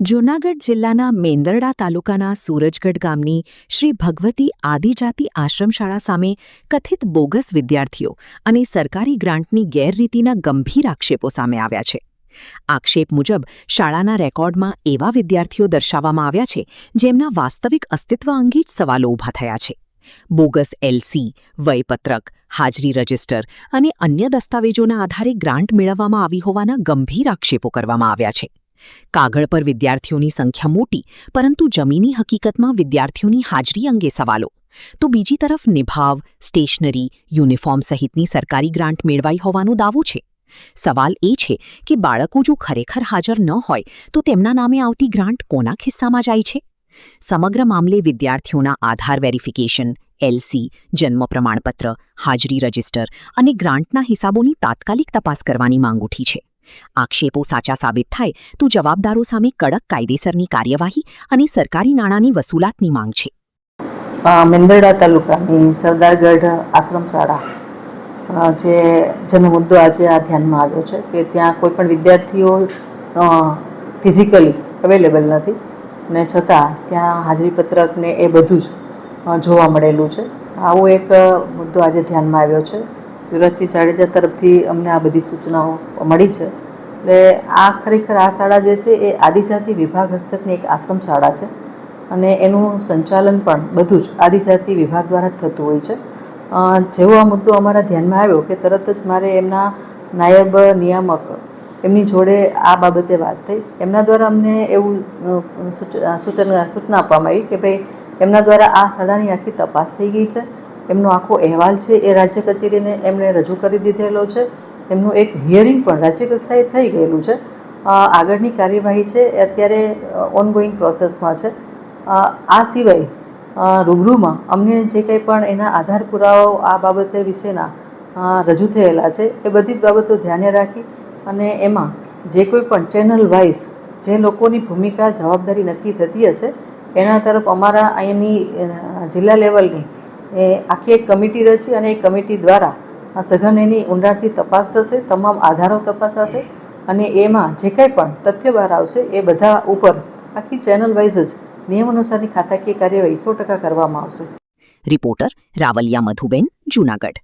જૂનાગઢ જિલ્લાના મેંદરડા તાલુકાના સૂરજગઢ ગામની શ્રી ભગવતી આદિજાતિ આશ્રમશાળા સામે કથિત બોગસ વિદ્યાર્થીઓ અને સરકારી ગ્રાન્ટની ગેરરીતિના ગંભીર આક્ષેપો સામે આવ્યા છે. આક્ષેપ મુજબ શાળાના રેકોર્ડમાં એવા વિદ્યાર્થીઓ દર્શાવવામાં આવ્યા છે જેમના વાસ્તવિક અસ્તિત્વ અંગે જ સવાલો ઊભા થયા છે. બોગસ એલસી, વયપત્રક, હાજરી રજિસ્ટર અને અન્ય દસ્તાવેજોના આધારે ગ્રાન્ટ મેળવવામાં આવી હોવાના ગંભીર આક્ષેપો કરવામાં આવ્યા છે. કાગળ પર વિદ્યાર્થીઓની સંખ્યા મોટી, પરંતુ જમીની હકીકતમાં વિદ્યાર્થીઓની હાજરી અંગે સવાલો. તો બીજી તરફ નિભાવ, સ્ટેશનરી, યુનિફોર્મ સહિતની સરકારી ગ્રાન્ટ મેળવાઈ હોવાનો દાવો છે. સવાલ એ છે કે બાળકો જો ખરેખર હાજર ન હોય તો તેમના નામે આવતી ગ્રાન્ટ કોના ખિસ્સામાં જાય છે? સમગ્ર મામલે વિદ્યાર્થીઓના આધાર વેરિફિકેશન, એલસી, જન્મ પ્રમાણપત્ર, હાજરી રજિસ્ટર અને ગ્રાન્ટના હિસાબોની તાત્કાલિક તપાસ કરવાની માંગ ઉઠી છે. આક્ષેપો સાચા સાબિત થાય તો જવાબદારો સામે કડક કાયદેસરની કાર્યવાહી અને સરકારી નાણાંની વસૂલાતની માંગ છે. મેંદરડા તાલુકાની સરદારગઢ આશ્રમશાળા જેનો મુદ્દો આજે આ ધ્યાનમાં આવ્યો છે કે ત્યાં કોઈ પણ વિદ્યાર્થીઓ ફિઝિકલી અવેલેબલ નથી ને છતાં ત્યાં હાજરીપત્રક ને એ બધું જ જોવા મળેલું છે. આવો એક મુદ્દો આજે ધ્યાનમાં આવ્યો છે. યુવરાજસિંહ જાડેજા તરફથી અમને આ બધી સૂચનાઓ મળી છે. એટલે આ ખરેખર આ શાળા જે છે એ આદિજાતિ વિભાગ હસ્તકની એક આશ્રમ શાળા છે અને એનું સંચાલન પણ બધું જ આદિજાતિ વિભાગ દ્વારા જ થતું હોય છે. જેવો આ મુદ્દો અમારા ધ્યાનમાં આવ્યો કે તરત જ મારે એમના નાયબ નિયામક એમની જોડે આ બાબતે વાત થઈ. એમના દ્વારા અમને એવું સૂચના આપવામાં આવી કે ભાઈ એમના દ્વારા આ શાળાની આખી તપાસ થઈ ગઈ છે. એમનો આખો અહેવાલ છે એ રાજ્ય કચેરીને એમણે રજૂ કરી દીધેલો છે. એમનું એક હિયરિંગ પણ રાજ્ય કક્ષાએ થઈ ગયેલું છે. આગળની કાર્યવાહી છે એ અત્યારે ઓનગોઈંગ પ્રોસેસમાં છે. આ સિવાય રૂબરૂમાં અમને જે કંઈ પણ એના આધાર પુરાવાઓ આ બાબતે વિશેના રજૂ થયેલા છે એ બધી જ બાબતો ધ્યાને રાખી અને એમાં જે કોઈ પણ ચેનલ વાઇઝ જે લોકોની ભૂમિકા જવાબદારી નક્કી થતી હશે એના તરફ અમારા અહીંની જિલ્લા લેવલની એ આખી એક કમિટી રચી અને એ કમિટી દ્વારા સઘન એની ઊંડાણથી તપાસ થશે, તમામ આધારો તપાસાશે અને એમાં જે કંઈ પણ તથ્ય બહાર આવશે એ બધા ઉપર આખી ચેનલ વાઇઝ જ નિયમ અનુસારની ખાતાકીય કાર્યવાહી 100% કરવામાં આવશે. રિપોર્ટર રાવલિયા મધુબેન, જૂનાગઢ.